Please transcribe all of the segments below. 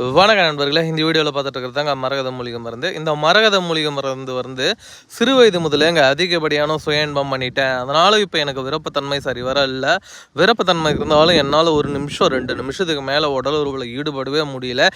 வணக்கம் நண்பர்களே, இந்த வீடியோவில் பார்த்துட்டு இருக்கிறதாங்க மரகத மூலிகை மருந்து. இந்த மரகத மூலிகை மருந்து வந்து சிறு வயது முதலேங்க அதிகப்படியான சுய இன்பம் பண்ணிட்டேன். அதனால இப்போ எனக்கு விருப்பத்தன்மை சரி வர இல்லை. விருப்பத்தன்மை இருந்தாலும் என்னால் 1 நிமிஷம் 2 நிமிஷத்துக்கு மேலே உடல் உறவில் ஈடுபடவே முடியல.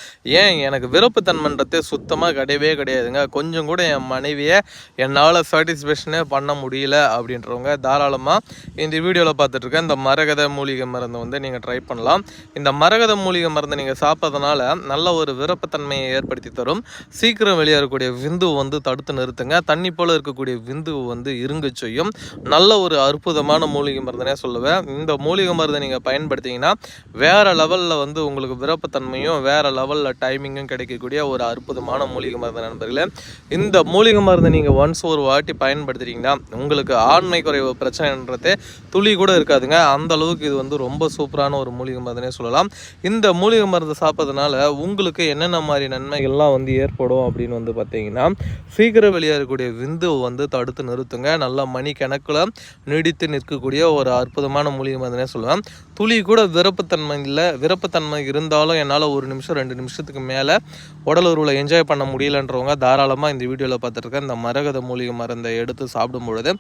ஏன் எனக்கு விருப்பத்தன்மைன்றதே சுத்தமாக கிடையவே கிடையாதுங்க. கொஞ்சம் கூட என் மனைவியை என்னால் சாட்டிஸ்ஃபேக்ஷனே பண்ண முடியல அப்படின்றவங்க தாராளமாக இந்த வீடியோவில் பார்த்துட்டு இருக்க இந்த மரகத மூலிகை மருந்து வந்து நீங்கள் ட்ரை பண்ணலாம். இந்த மரகத மூலிகை மருந்து நீங்கள் சாப்பிட்றதுனால நல்ல ஒரு விருப்பத்தன்மையை ஏற்படுத்தி தரும். சீக்கிரம் வெளியேறக்கூடிய விந்து வந்து தடுத்து நிறுத்துங்க. தண்ணி போல இருக்கக்கூடிய விந்து வந்து இருங்க செய்யும். நல்ல ஒரு அற்புதமான மூலிகை மருந்துனே சொல்லுவேன். இந்த மூலிகை மருந்தை நீங்கள் பயன்படுத்திங்கன்னா வேற லெவலில் வந்து உங்களுக்கு விருப்பத்தன்மையும் வேற லெவலில் டைமிங்கும் கிடைக்கக்கூடிய ஒரு அற்புதமான மூலிகை மருந்து நண்பர்களே. இந்த மூலிகை மருந்தை நீங்கள் ஒன்ஸ் ஒரு வாட்டி பயன்படுத்துறீங்கன்னா உங்களுக்கு ஆண்மை குறைவு பிரச்சனைன்றதே துளி கூட இருக்காதுங்க. அந்த அளவுக்கு இது வந்து ரொம்ப சூப்பரான ஒரு மூலிகை மருந்துனே சொல்லலாம். இந்த மூலிகை மருந்து சாப்பிட்றதுனால உங்களுக்கு என்னென்ன மாதிரி நன்மைகள்லாம் வந்து ஏற்படும் அப்படின்னு வந்து பார்த்தீங்கன்னா, சீக்கிரம் வெளியேறக்கூடிய விந்து வந்து தடுத்து நிறுத்துங்க. நல்லா மணிக்கணக்கில் நீடித்து நிற்கக்கூடிய ஒரு அற்புதமான மூலிகை மருந்துனே சொல்லுவேன். துளி கூட விருப்பத்தன்மை இல்லை. விருப்பத்தன்மை இருந்தாலும் என்னால் 1 நிமிஷம் 2 நிமிஷத்துக்கு மேலே உடல் உறவில் என்ஜாய் பண்ண முடியலன்றவங்க தாராளமாக இந்த வீடியோவில் பார்த்துருக்கேன் இந்த மரகத மூலிகை மருந்தை எடுத்து சாப்பிடும் பொழுது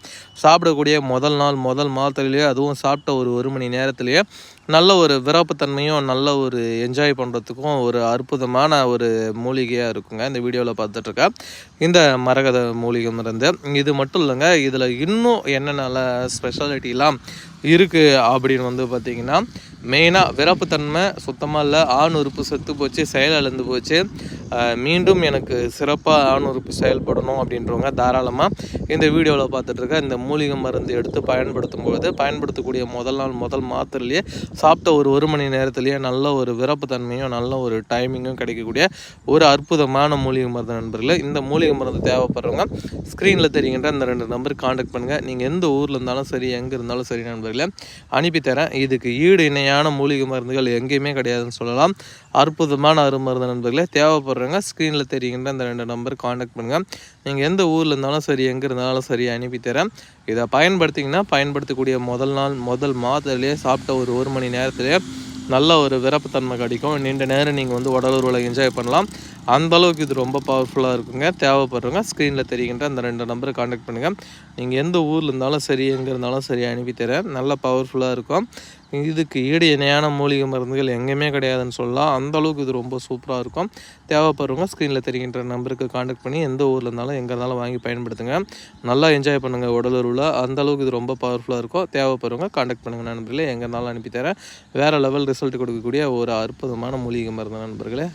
சாப்பிடக்கூடிய முதல் நாள் முதல் மாதத்துலேயே அதுவும் சாப்பிட்ட ஒரு மணி நேரத்துலேயே நல்ல ஒரு விருப்பத்தன்மையும் நல்ல ஒரு என்ஜாய் பண்ணுறதுக்கும் ஒரு அற்புதமான ஒரு மூலிகையாக இருக்குங்க. இந்த வீடியோவில் பார்த்துட்ருக்கேன் இந்த மரகத மூலிகை மருந்து. இது மட்டும் இல்லைங்க, இதில் இன்னும் என்னென்ன ஸ்பெஷாலிட்டிலாம் இருக்குது அப்படின்னு வந்து பார்த்திங்கன்னா, மெயினாக விருப்பத்தன்மை சுத்தமாக இல்லை. ஆண் உறுப்பு செத்து போச்சு, செயலிழந்து போச்சு, மீண்டும் எனக்கு சிறப்பாக ஆண் உறுப்பு செயல்படணும் அப்படின்றவங்க தாராளமாக இந்த வீடியோவில் பார்த்துட்ருக்க இந்த மூலிகை மருந்து எடுத்து பயன்படுத்தும்பொழுது பயன்படுத்தக்கூடிய முதல் நாள் முதல் மாத்திரையிலேயே சாப்பிட்ட ஒரு மணி நேரத்துலேயே நல்ல ஒரு விருப்பத்தன்மையும் நல்ல ஒரு டைமிங்கும் கிடைக்கக்கூடிய ஒரு அற்புதமான மூலிகை மருந்து நண்பர்களே. இந்த மூலிகை மருந்து தேவைப்படுறவங்க ஸ்க்ரீனில் தெரிகின்ற அந்த 2 நம்பருக்கு காண்டாக்ட் பண்ணுங்கள். நீங்கள் எந்த ஊரில் இருந்தாலும் சரி, எங்கே இருந்தாலும் சரி நண்பர்களே, அனுப்பித்தரேன். இதுக்கு ஈடு இணையான மூலிகை மருந்துகள் எங்கேயுமே கிடையாதுன்னு சொல்லலாம். அற்புதமான அருமருந்து நண்பர்களே. தேவைப்படுறவங்க ஸ்க்ரீனில் தெரிகின்ற அந்த 2 நம்பருக்கு காண்டாக்ட் பண்ணுங்கள். நீங்கள் எந்த ஊரில் இருந்தாலும் சரி, எங்கே இருந்தாலும் சரி அனுப்பித்தரேன். இதை பயன்படுத்திங்கன்னா பயன்படுத்தக்கூடிய முதல் நாள் முதல் மாதத்துலேயே சாப்பிட்ட ஒரு மணி நேரத்துலேயே நல்ல ஒரு விருப்பத்தன்மை கிடைக்கும். நீண்ட நேரம் நீங்கள் வந்து உடல் உறவில் என்ஜாய் பண்ணலாம். அந்தளவுக்கு இது ரொம்ப பவர்ஃபுல்லாக இருக்குங்க. தேவைப்படுறவங்க ஸ்க்ரீனில் தெரிகின்ற அந்த 2 நம்பருக்கு காண்டாக்ட் பண்ணுங்கள். நீங்கள் எந்த ஊரில் இருந்தாலும் சரி, எங்கே இருந்தாலும் சரி அனுப்பித்தரேன். நல்ல பவர்ஃபுல்லாக இருக்கும். இதுக்கு ஈடு இணையான மூலிகை மருந்துகள் எங்கேயுமே கிடையாதுன்னு சொல்லலாம். அந்தளவுக்கு இது ரொம்ப சூப்பராக இருக்கும். தேவைப்படுறவங்க ஸ்க்ரீனில் தெரிகின்ற நம்பருக்கு காண்டாக்ட் பண்ணி எந்த ஊரில் இருந்தாலும் எங்கே இருந்தாலும் வாங்கி பயன்படுத்துங்க. நல்லா என்ஜாய் பண்ணுங்கள் உடல் உறவில். அந்தளவுக்கு இது ரொம்ப பவர்ஃபுல்லாக இருக்கும். தேவைப்படுறவங்க காண்டாக்ட் பண்ணுங்கள் நண்பர்களே. எங்கே இருந்தாலும் அனுப்பித்தரேன். வேறு லெவல் ரிசல்ட் கொடுக்கக்கூடிய ஒரு அற்புதமான மூலிகை மருந்து நண்பர்களே.